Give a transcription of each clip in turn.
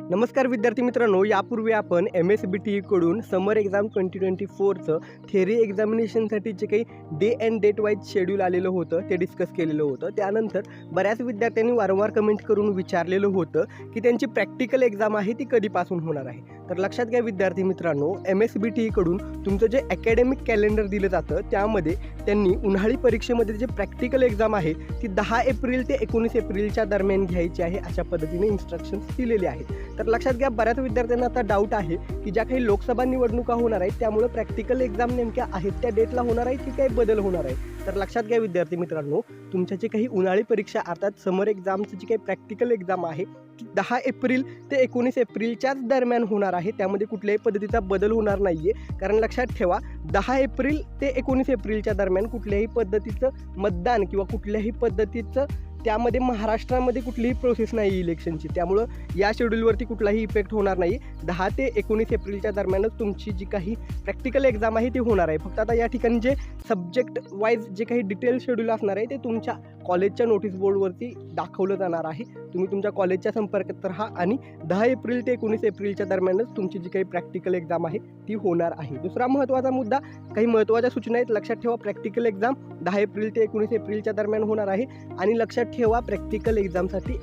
नमस्कार विद्यार्थी मित्रांनो, यापूर्वी आपण MSBTE कडून समर एक्झाम 2024चं थेरी एक्झामिनेशनसाठीचे काही day and date wise schedule आलेलं होतं ते डिस्कस केलेलं होतं. त्यानंतर बऱ्याच विद्यार्थ्यांनी वारंवार कमेंट करून विचारलेलं होतं की त्यांची प्रॅक्टिकल एक्झाम आहे ती कधीपासून होणार आहे. तर लक्षात घ्या विद्यार्थी मित्रांनो, MSBTE कडून तुमचं जे अकॅडमिक कॅलेंडर दिलं जातं त्यामध्ये त्यांनी उन्हाळी परीक्षेमध्ये जे प्रॅक्टिकल एक्झाम आहे ती 10 एप्रिल ते 19 एप्रिलच्या दरम्यान घ्यायची आहे, अशा पद्धतीने इन्स्ट्रक्शन्स दिलेले आहेत. तर लक्षात घ्या, बऱ्याच विद्यार्थ्यांना आता डाऊट आहे की ज्या काही लोकसभा निवडणुका होणार आहेत त्यामुळे प्रॅक्टिकल एक्झाम नेमक्या आहेत त्या डेटला होणार आहे की काही बदल होणार आहे. तर लक्षात घ्या विद्यार्थी मित्रांनो, तुमच्या जे काही उन्हाळी परीक्षा अर्थात समर एक्झामची जी काही प्रॅक्टिकल एक्झाम आहे ती 10 एप्रिल ते 19 एप्रिलच्याच दरम्यान होणार आहे. त्यामध्ये कुठल्याही पद्धतीचा बदल होणार नाही आहे. कारण लक्षात ठेवा, 10 एप्रिल ते 19 एप्रिलच्या दरम्यान कुठल्याही पद्धतीचं मतदान किंवा कुठल्याही पद्धतीचं त्यामध्ये महाराष्ट्रामध्ये कुठलीही प्रोसेस नाही इलेक्शनची, त्यामुळं या शेड्यूलवरती कुठलाही इफेक्ट होणार नाही. 10 ते 19 एप्रिलच्या दरम्यानच तुमची जी काही प्रॅक्टिकल एक्झाम आहे ती होणार आहे. फक्त आता या ठिकाणी जे सब्जेक्ट वाईज जे काही डिटेल शेड्यूल असणार आहे ते तुमच्या कॉलेजच्या नोटीस बोर्डवरती दाखवलं जाणार आहे. तुम्ही तुमच्या कॉलेजच्या संपर्कात राहा आणि 10 एप्रिल ते 19 एप्रिलच्या दरम्यानच तुमची जी काही प्रॅक्टिकल एक्झाम आहे ती होणार आहे. दुसरा महत्त्वाचा मुद्दा, काही महत्त्वाच्या सूचना आहेत. लक्षात ठेवा, प्रॅक्टिकल एक्झाम 10 एप्रिल ते 19 एप्रिलच्या दरम्यान होणार आहे. आणि लक्षात ठेवा, प्रॅक्टिकल एक्झामसाठी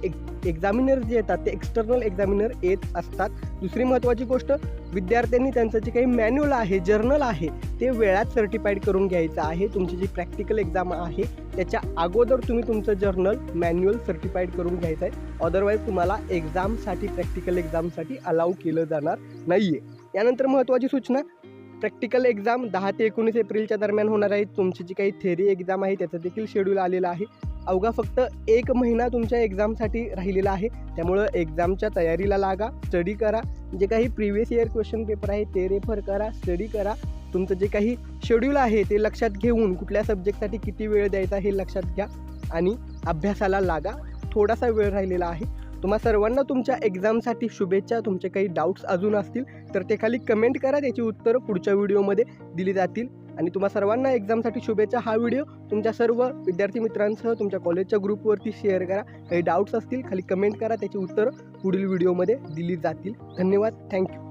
एक्झामिनर जे येतात ते एक्सटर्नल एक्झामिनर येत असतात. दुसरी महत्त्वाची गोष्ट, विद्यार्थ्यांनी त्यांचं जे काही मॅन्युअल आहे, जर्नल आहे ते वेळात सर्टिफाईड करून घ्यायचं आहे. तुमची जी प्रॅक्टिकल एक्झाम आहे त्याच्या अगोदर तुम्ही तुमचं जर्नल मॅन्युअल सर्टिफाईड करून घ्यायचं आहे. अदरवाईज तुम्हाला एक्झामसाठी प्रॅक्टिकल एक्झामसाठी अलाउ केलं जाणार नाही आहे. यानंतर महत्त्वाची सूचना, प्रॅक्टिकल एक्झाम 10 ते 19 एप्रिलच्या दरम्यान होणार आहे. तुमची जी काही थेरी एक्झाम आहे त्याचं देखील शेड्यूल आलेलं आहे. अवघा फक्त 1 महिना तुमच्या एक्झामसाठी राहिलेला आहे. त्यामुळं एक्झामच्या तयारीला लागा, स्टडी करा. जे काही प्रिव्हियस इयर क्वेश्चन पेपर आहे ते रेफर करा, स्टडी करा. तुमचं जे काही शेड्यूल आहे ते लक्षात घेऊन कुठल्या सब्जेक्टसाठी किती वेळ द्यायचा हे लक्षात घ्या आणि अभ्यासाला लागा. थोडासा वेळ राहिलेला आहे. तुम्हा सर्वांना तुमच्या एक्झामसाठी शुभेच्छा. तुमचे काही डाऊट्स अजून असतील तर ते खाली कमेंट करा, त्याची उत्तरं पुढच्या व्हिडिओमध्ये दिली जातील. आणि तुम्हा सर्वांना एक्झामसाठी शुभेच्छा. हा व्हिडिओ तुमच्या सर्व विद्यार्थी मित्रांसह तुमच्या कॉलेजच्या ग्रुपवरती शेअर करा. काही डाऊट्स असतील खाली कमेंट करा, त्याची उत्तरं पुढील व्हिडिओमध्ये दिली जातील. धन्यवाद. थँक्यू.